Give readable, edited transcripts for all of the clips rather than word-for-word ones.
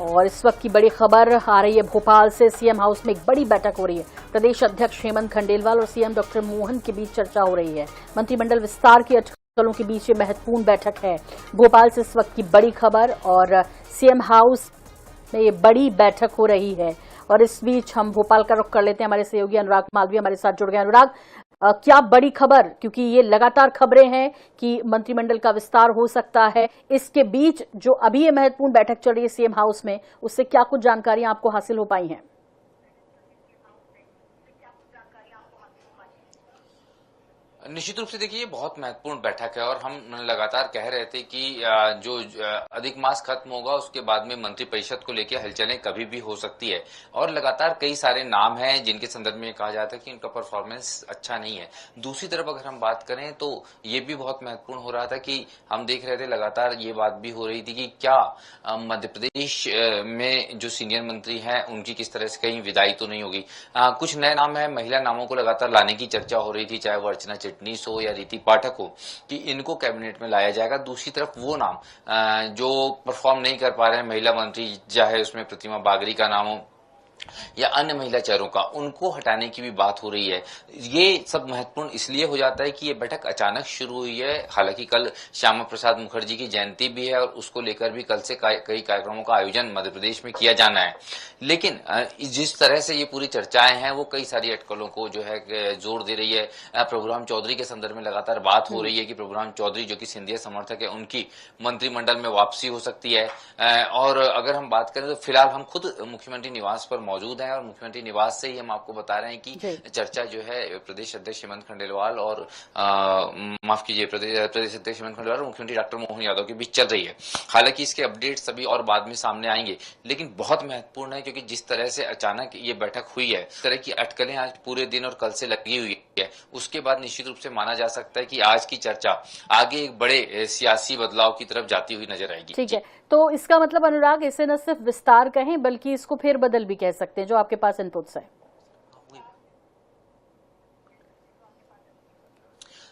और इस वक्त की बड़ी खबर आ रही है भोपाल से। सीएम हाउस में एक बड़ी बैठक हो रही है। प्रदेश अध्यक्ष हेमंत खंडेलवाल और सीएम डॉक्टर मोहन के बीच चर्चा हो रही है। मंत्रिमंडल विस्तार की अटकलों के बीच ये महत्वपूर्ण बैठक है। भोपाल से इस वक्त की बड़ी खबर और सीएम हाउस में ये बड़ी बैठक हो रही है। और इस बीच हम भोपाल का रुख कर लेते हैं। हमारे सहयोगी अनुराग मालवीय हमारे साथ जुड़ गए। अनुराग, क्या बड़ी खबर, क्योंकि ये लगातार खबरें हैं कि मंत्रिमंडल का विस्तार हो सकता है। इसके बीच जो अभी ये महत्वपूर्ण बैठक चल रही है सीएम हाउस में, उससे क्या कुछ जानकारियां आपको हासिल हो पाई हैं? निश्चित रूप से देखिए, ये बहुत महत्वपूर्ण बैठक है और हम लगातार कह रहे थे कि जो अधिक मास खत्म होगा उसके बाद में मंत्रिपरिषद को लेकर हलचलें कभी भी हो सकती है। और लगातार कई सारे नाम हैं जिनके संदर्भ में कहा जाता है कि इनका परफॉर्मेंस अच्छा नहीं है। दूसरी तरफ अगर हम बात करें तो ये भी बहुत महत्वपूर्ण हो रहा था कि हम देख रहे थे लगातार ये बात भी हो रही थी कि क्या मध्य प्रदेश में जो सीनियर मंत्री हैं उनकी किस तरह से कहीं विदाई तो नहीं होगी। कुछ नए नाम है, महिला नामों को लगातार लाने की चर्चा हो रही थी, चाहे वो अर्चना चिटनीस हो या रीति पाठक हो, कि इनको कैबिनेट में लाया जाएगा। दूसरी तरफ वो नाम जो परफॉर्म नहीं कर पा रहे हैं महिला मंत्री, चाहे उसमें प्रतिमा बागरी का नाम हो या अन्य महिला चेहरों का, उनको हटाने की भी बात हो रही है। ये सब महत्वपूर्ण इसलिए हो जाता है कि ये बैठक अचानक शुरू हुई है। हालांकि कल श्यामा प्रसाद मुखर्जी की जयंती भी है और उसको लेकर भी कल से कई कार्यक्रमों का आयोजन मध्य प्रदेश में किया जाना है। लेकिन जिस तरह से ये पूरी चर्चाएं हैं वो कई सारी अटकलों को जो है जोर दे रही है। प्रभुराम चौधरी के संदर्भ में लगातार बात हो रही है कि प्रभुराम चौधरी जो कि सिंधिया समर्थक है, उनकी मंत्रिमंडल में वापसी हो सकती है। और अगर हम बात करें तो फिलहाल हम खुद मुख्यमंत्री निवास पर मौजूद हैं और मुख्यमंत्री निवास से ही हम आपको बता रहे हैं कि चर्चा जो है प्रदेश अध्यक्ष हेमंत खंडेलवाल और माफ कीजिए प्रदेश अध्यक्ष हेमंत खंडेलवाल और मुख्यमंत्री डॉक्टर मोहन यादव के बीच चल रही है। हालांकि इसके अपडेट्स सभी और बाद में सामने आएंगे, लेकिन बहुत महत्वपूर्ण है क्योंकि जिस तरह से अचानक ये बैठक हुई है, इस तरह की अटकलें आज पूरे दिन और कल से लगी हुई है, उसके बाद निश्चित रूप से माना जा सकता है कि आज की चर्चा आगे एक बड़े सियासी बदलाव की तरफ जाती हुई नजर आएगी। ठीक है, तो इसका मतलब अनुराग, इसे न सिर्फ विस्तार कहें बल्कि इसको फेरबदल भी कह सकते हैं, जो आपके पास इनपुट्स है।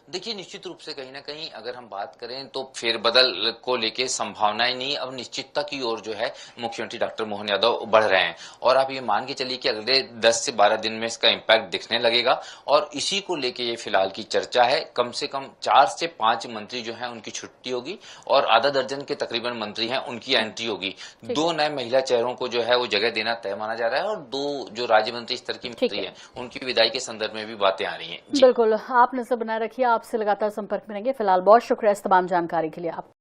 देखिए, निश्चित रूप से कहीं ना कहीं अगर हम बात करें तो फेरबदल को लेके संभावनाएं नहीं, अब निश्चितता की ओर जो है मुख्यमंत्री डॉक्टर मोहन यादव बढ़ रहे हैं। और आप ये मान के चलिए कि अगले 10 से 12 दिन में इसका इम्पैक्ट दिखने लगेगा और इसी को लेके ये फिलहाल की चर्चा है। कम से कम 4 से 5 मंत्री जो है उनकी छुट्टी होगी और आधा दर्जन के तकरीबन मंत्री हैं उनकी एंट्री होगी। 2 नए महिला चेहरों को जो है वो जगह देना तय माना जा रहा है और 2 जो राज्य मंत्री स्तर की मंत्री है उनकी विदाई के संदर्भ में भी बातें आ रही है। बिल्कुल, आप नजर बनाए रखिए, आपसे लगातार संपर्क में रहेंगे। फिलहाल बहुत शुक्रिया इस तमाम जानकारी के लिए। आप